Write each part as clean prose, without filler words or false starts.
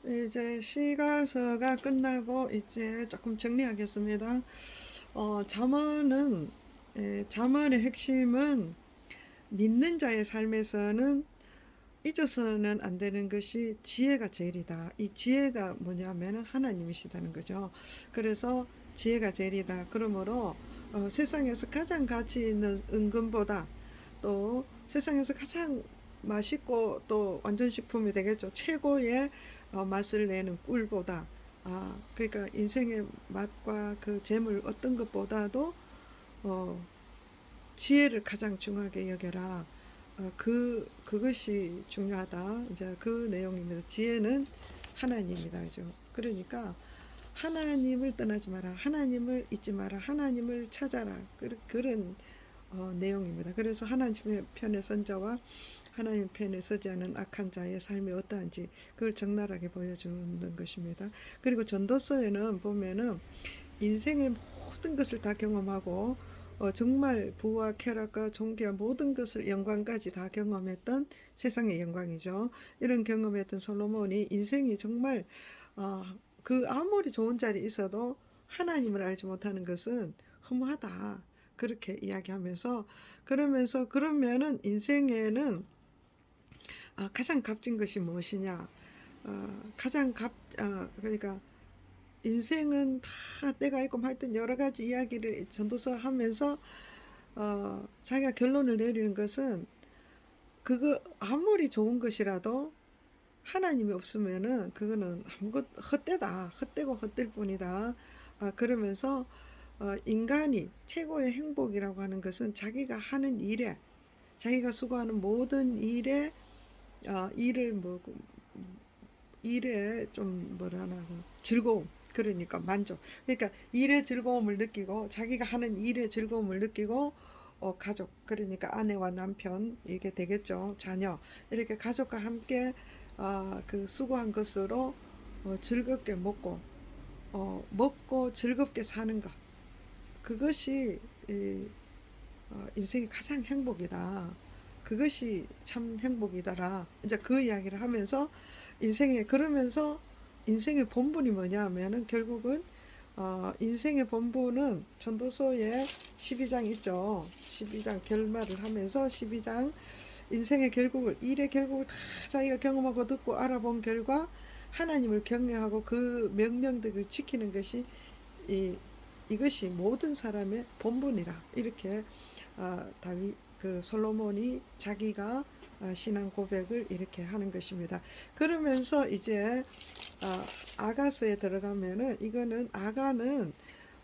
이제 시가서가 끝나고 이제 조금 정리하겠습니다. 잠언은 잠언의 핵심은 믿는 자의 삶에서는 잊어서는 안 되는 것이 지혜가 제일이다. 이 지혜가 뭐냐면 하나님이시다는 거죠. 그래서 지혜가 제일이다. 그러므로 세상에서 가장 가치 있는 은금보다 또 세상에서 가장 맛있고 또 완전식품이 되겠죠. 최고의 맛을 내는 꿀보다 그러니까 인생의 맛과 그 재물 어떤 것보다도 어, 지혜를 가장 중요하게 여겨라. 그것이 중요하다. 이제 그 내용입니다. 지혜는 하나님이다. 그죠? 그러니까 하나님을 떠나지 마라. 하나님을 잊지 마라. 하나님을 찾아라. 그런 내용입니다. 그래서 하나님의 편에 선 자와 하나님 편에 서지 않은 악한 자의 삶이 어떠한지 그걸 적나라하게 보여주는 것입니다. 그리고 전도서에는 보면은 인생의 모든 것을 다 경험하고 정말 부와 쾌락과 존귀와 모든 것을 영광까지 다 경험했던 세상의 영광이죠. 이런 경험했던 솔로몬이 인생이 정말 어, 그 아무리 좋은 자리에 있어도 하나님을 알지 못하는 것은 허무하다. 그렇게 이야기하면서 그러면은 인생에는 가장 값진 것이 무엇이냐? 그러니까 인생은 다 때가 있고 하여튼 여러 가지 이야기를 전도서 하면서 자기가 결론을 내리는 것은 그거 아무리 좋은 것이라도 하나님이 없으면은 그거는 아무것 헛되다. 헛되고 헛될 뿐이다. 그러면서 인간이 최고의 행복이라고 하는 것은 자기가 하는 일에 자기가 수고하는 모든 일에 일을 뭐 일에 좀 뭐라나 즐거움 그러니까 만족 그러니까 일의 즐거움을 느끼고 자기가 하는 일의 즐거움을 느끼고 가족 그러니까 아내와 남편 이게 되겠죠 자녀 이렇게 가족과 함께 그 수고한 것으로 즐겁게 먹고 즐겁게 사는 것 그것이 인생의 가장 행복이다. 그것이 참 행복이다라. 이제 그 이야기를 하면서 그러면서 인생의 본분이 뭐냐 하면은 결국은 인생의 본분은 전도서에 12장 있죠. 12장 결말을 하면서 12장 인생의 결국을 일의 결국을 다 자기가 경험하고 듣고 알아본 결과 하나님을 경외하고 그 명령들을 지키는 것이 이것이 모든 사람의 본분이라 이렇게 다윗 그 솔로몬이 자기가 신앙 고백을 이렇게 하는 것입니다. 그러면서 이제 아가서에 들어가면은 이거는 아가는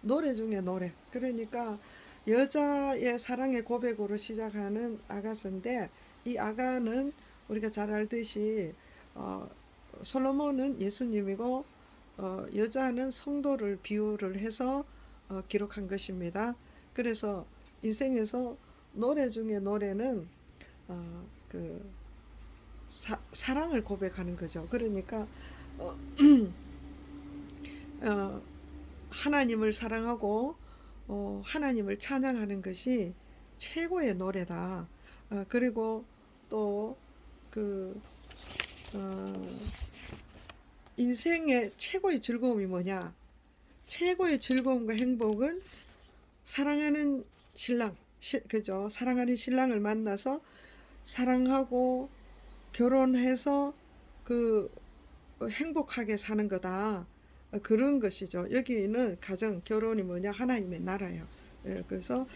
노래 중에 노래 그러니까 여자의 사랑의 고백으로 시작하는 아가서인데 이 아가는 우리가 잘 알듯이 솔로몬은 예수님이고 여자는 성도를 비유를 해서 기록한 것입니다. 그래서 인생에서 노래 중에 노래는 그 사랑을 고백하는 거죠. 그러니까 어, 어, 하나님을 사랑하고 하나님을 찬양하는 것이 최고의 노래다. 그리고 또그 인생의 최고의 즐거움이 뭐냐? 최고의 즐거움과 행복은 사랑하는 신랑, 그죠? 사랑하는 신랑을 만나서 사랑하고 결혼해서 그 행복하게 사는 거다. 그런 것이죠. 여기는 가정, 결혼이 뭐냐? 하나님의 나라예요. 그래서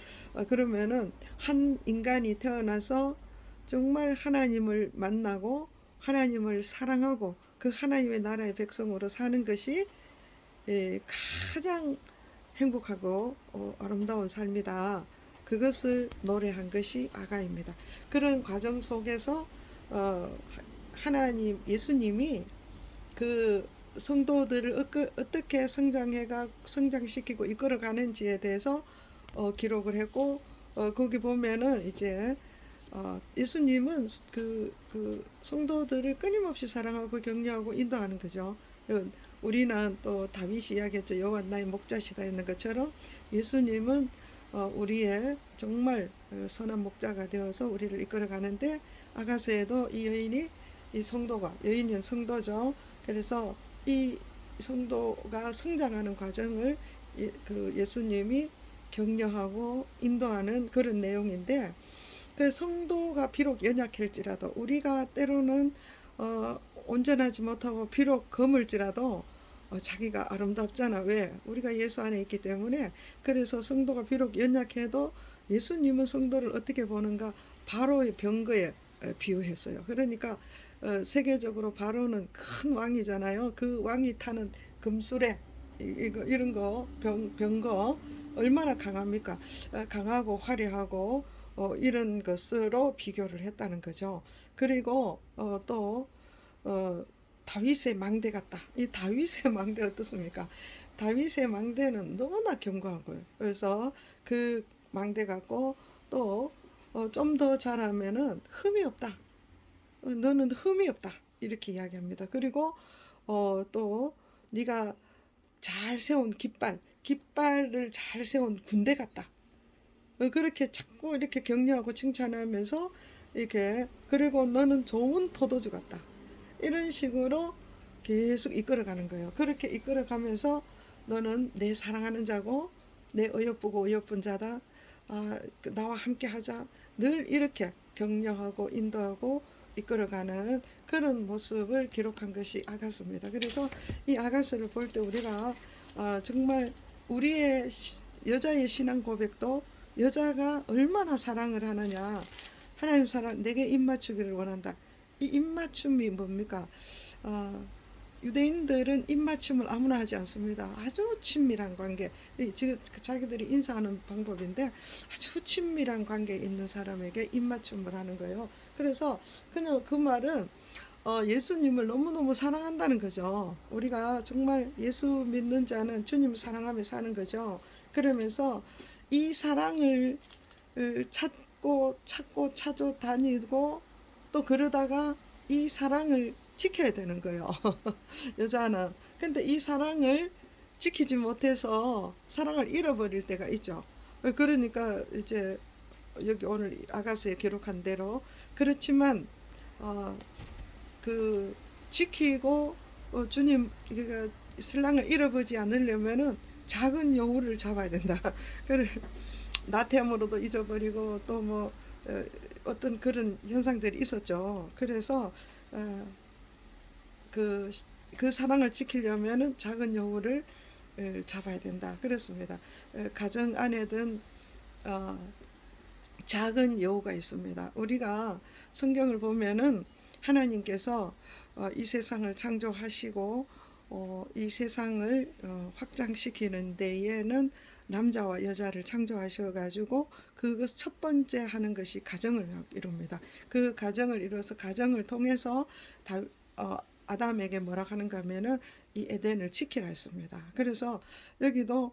그러면은 한 인간이 태어나서 정말 하나님을 만나고 하나님을 사랑하고 그 하나님의 나라의 백성으로 사는 것이 가장 행복하고 아름다운 삶이다. 그것을 노래한 것이 아가입니다. 그런 과정 속에서 하나님 예수님이 그 성도들을 어떻게 성장시키고 이끌어가는지에 대해서 기록을 했고 거기 보면은 이제 예수님은 그 성도들을 끊임없이 사랑하고 격려하고 인도하는 거죠. 우리는 또 다윗이 이야기했죠. 여호와 나의 목자시다 했는 것처럼 예수님은 우리의 정말 선한 목자가 되어서 우리를 이끌어가는데 아가서에도 이 여인이 이 성도가 여인은 성도죠. 그래서 이 성도가 성장하는 과정을 그 예수님이 격려하고 인도하는 그런 내용인데, 그 성도가 비록 연약할지라도 우리가 때로는 온전하지 못하고 비록 검을지라도 자기가 아름답잖아. 왜? 우리가 예수 안에 있기 때문에. 그래서 성도가 비록 연약해도 예수님은 성도를 어떻게 보는가? 바로의 병거에 비유했어요. 그러니까 세계적으로 바로는 큰 왕이잖아요. 그 왕이 타는 금수레 이런 거 병거 얼마나 강합니까? 강하고 화려하고 이런 것으로 비교를 했다는 거죠. 그리고 또 다윗의 망대 같다. 이 다윗의 망대 어떻습니까? 다윗의 망대는 너무나 견고하고요. 그래서 그 망대 갖고 또 좀 더 잘하면은 흠이 없다. 너는 흠이 없다. 이렇게 이야기합니다. 그리고 또 네가 잘 세운 깃발을 잘 세운 군대 같다. 그렇게 자꾸 이렇게 격려하고 칭찬하면서 이렇게, 그리고 너는 좋은 포도주 같다. 이런 식으로 계속 이끌어가는 거예요. 그렇게 이끌어가면서 너는 내 사랑하는 자고 내 어여쁘고 어여쁜 자다. 나와 함께 하자. 늘 이렇게 격려하고 인도하고 이끌어가는 그런 모습을 기록한 것이 아가서입니다. 그래서 이 아가서를 볼 때 우리가 정말 우리의 여자의 신앙 고백도 여자가 얼마나 사랑을 하느냐. 하나님 사랑 내게 입맞추기를 원한다. 이 입맞춤이 뭡니까? 유대인들은 입맞춤을 아무나 하지 않습니다. 아주 친밀한 관계, 지금 자기들이 인사하는 방법인데 아주 친밀한 관계에 있는 사람에게 입맞춤을 하는 거예요. 그래서 그냥 그 말은 예수님을 너무너무 사랑한다는 거죠. 우리가 정말 예수 믿는 자는 주님을 사랑하며 사는 거죠. 그러면서 이 사랑을 찾고 찾아 다니고 또 그러다가 이 사랑을 지켜야 되는 거예요. 여자는. 근데 이 사랑을 지키지 못해서 사랑을 잃어버릴 때가 있죠. 그러니까 이제 여기 오늘 아가서에 기록한 대로 그렇지만 어, 그 지키고 주님 그러니까 신랑을 잃어버리지 않으려면은 작은 여우를 잡아야 된다. 그래 나태함으로도 잊어버리고 또 뭐 어떤 그런 현상들이 있었죠. 그래서 어, 그, 그 사랑을 지키려면은 작은 여우를 잡아야 된다. 그렇습니다. 가정 안에든 작은 여우가 있습니다. 우리가 성경을 보면은 하나님께서 이 세상을 창조하시고 이 세상을 확장시키는 데에는 남자와 여자를 창조하셔가지고 그것 첫 번째 하는 것이 가정을 이룹니다. 그 가정을 이루어서 가정을 통해서 다, 아담에게 뭐라 하는가 하면은 이 에덴을 지키라 했습니다. 그래서 여기도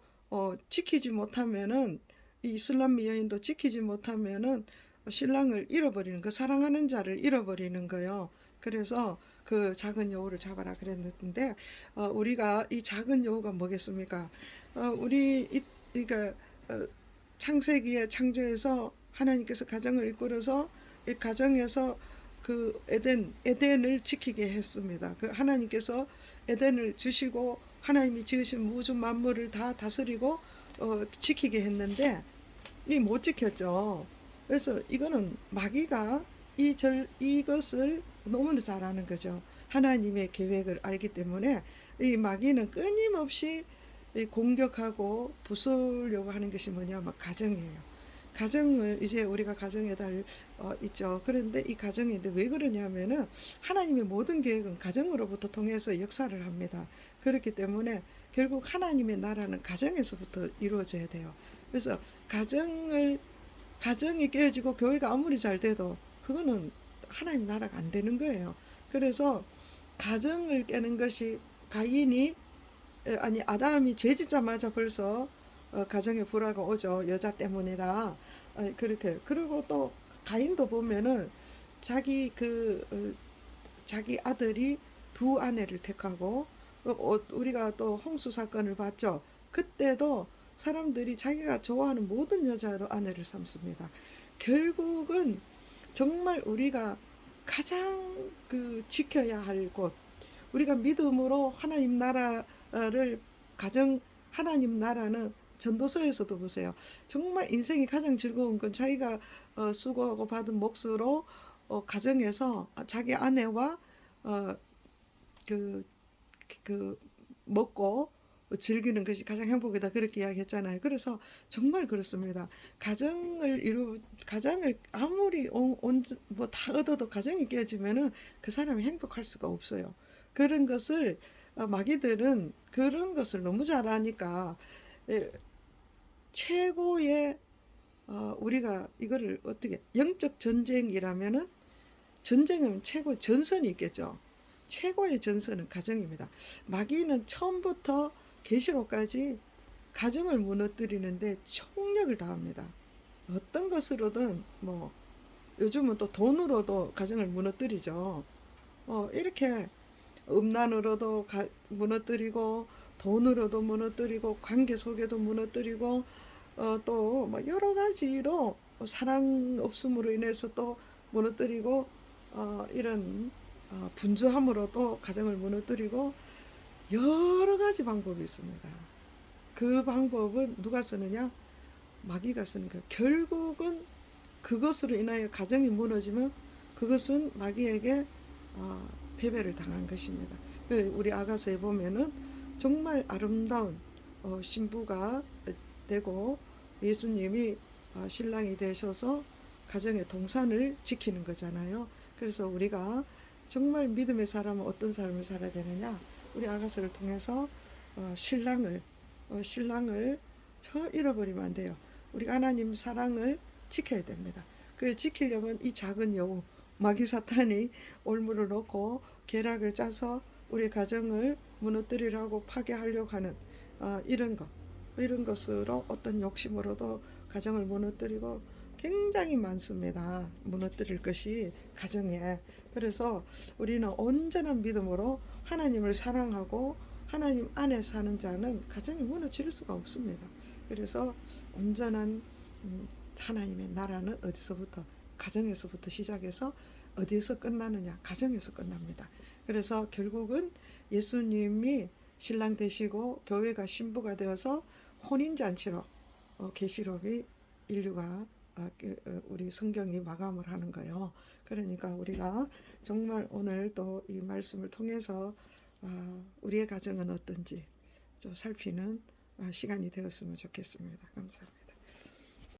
지키지 못하면은 이 이슬람 여인도 지키지 못하면은 신랑을 잃어버리는 그 사랑하는 자를 잃어버리는 거요. 그래서 그 작은 여우를 잡아라 그랬는데 우리가 이 작은 여우가 뭐겠습니까? 그러니까 창세기에 창조해서 하나님께서 가정을 이끌어서 이 가정에서 그 에덴을 지키게 했습니다. 그 하나님께서 에덴을 주시고 하나님이 지으신 우주 만물을 다 다스리고 지키게 했는데 이 못 지켰죠. 그래서 이거는 마귀가 이것을 너무나 잘 아는 거죠. 하나님의 계획을 알기 때문에 이 마귀는 끊임없이 공격하고 부수려고 하는 것이 뭐냐면 가정이에요. 가정을 이제 우리가 가정에 있죠. 그런데 이 가정인데 왜 그러냐면은 하나님의 모든 계획은 가정으로부터 통해서 역사를 합니다. 그렇기 때문에 결국 하나님의 나라는 가정에서부터 이루어져야 돼요. 그래서 가정이 깨지고 교회가 아무리 잘 돼도 그거는 하나님 나라가 안 되는 거예요. 그래서 가정을 깨는 것이 아담이 죄짓자마자 벌써 가정에 불화가 오죠. 여자 때문이다. 그렇게. 그리고 또 가인도 보면은 자기 자기 아들이 두 아내를 택하고 우리가 또 홍수 사건을 봤죠. 그때도 사람들이 자기가 좋아하는 모든 여자로 아내를 삼습니다. 결국은 정말 우리가 가장 그 지켜야 할 곳, 우리가 믿음으로 하나님 나라를 가정, 하나님 나라는 전도서에서도 보세요. 정말 인생이 가장 즐거운 건 자기가 수고하고 받은 몫으로 가정에서 자기 아내와 어, 그, 그 먹고 즐기는 것이 가장 행복이다, 그렇게 이야기했잖아요. 그래서 정말 그렇습니다. 가정을 아무리 뭐다 얻어도 가정이 깨지면은 그 사람이 행복할 수가 없어요. 그런 것을 마귀들은 그런 것을 너무 잘 아니까 에, 최고의 우리가 이거를 어떻게 영적 전쟁이라면은, 전쟁은 최고 전선이 있겠죠. 최고의 전선은 가정입니다. 마귀는 처음부터 계시록까지 가정을 무너뜨리는데 총력을 다합니다. 어떤 것으로든 뭐 요즘은 또 돈으로도 가정을 무너뜨리죠. 이렇게 음란으로도 무너뜨리고, 돈으로도 무너뜨리고, 관계 속에도 무너뜨리고, 또 뭐 여러 가지로 사랑 없음으로 인해서 또 무너뜨리고, 이런 분주함으로도 가정을 무너뜨리고, 여러 가지 방법이 있습니다. 그 방법은 누가 쓰느냐? 마귀가 쓰는 거예요. 결국은 그것으로 인하여 가정이 무너지면 그것은 마귀에게 패배를 당한 것입니다. 우리 아가서에 보면은 정말 아름다운 신부가 되고 예수님이 신랑이 되셔서 가정의 동산을 지키는 거잖아요. 그래서 우리가 정말 믿음의 사람은 어떤 삶을 살아야 되느냐? 우리 아가서를 통해서 신랑을 저 잃어버리면 안 돼요. 우리가 하나님 사랑을 지켜야 됩니다. 그 지키려면 이 작은 여우 마귀 사탄이 올무를 놓고 계략을 짜서 우리 가정을 무너뜨리려고 파괴하려고 하는 이런 것으로 어떤 욕심으로도 가정을 무너뜨리고 굉장히 많습니다. 무너뜨릴 것이 가정에. 그래서 우리는 온전한 믿음으로 하나님을 사랑하고 하나님 안에 사는 자는 가정이 무너질 수가 없습니다. 그래서 온전한 하나님의 나라는 어디서부터, 가정에서부터 시작해서 어디에서 끝나느냐? 가정에서 끝납니다. 그래서 결국은 예수님이 신랑 되시고 교회가 신부가 되어서 혼인잔치로 계시록이 인류가 우리 성경이 마감을 하는 거예요. 그러니까 우리가 정말 오늘 또 이 말씀을 통해서 우리의 가정은 어떤지 좀 살피는 시간이 되었으면 좋겠습니다. 감사합니다.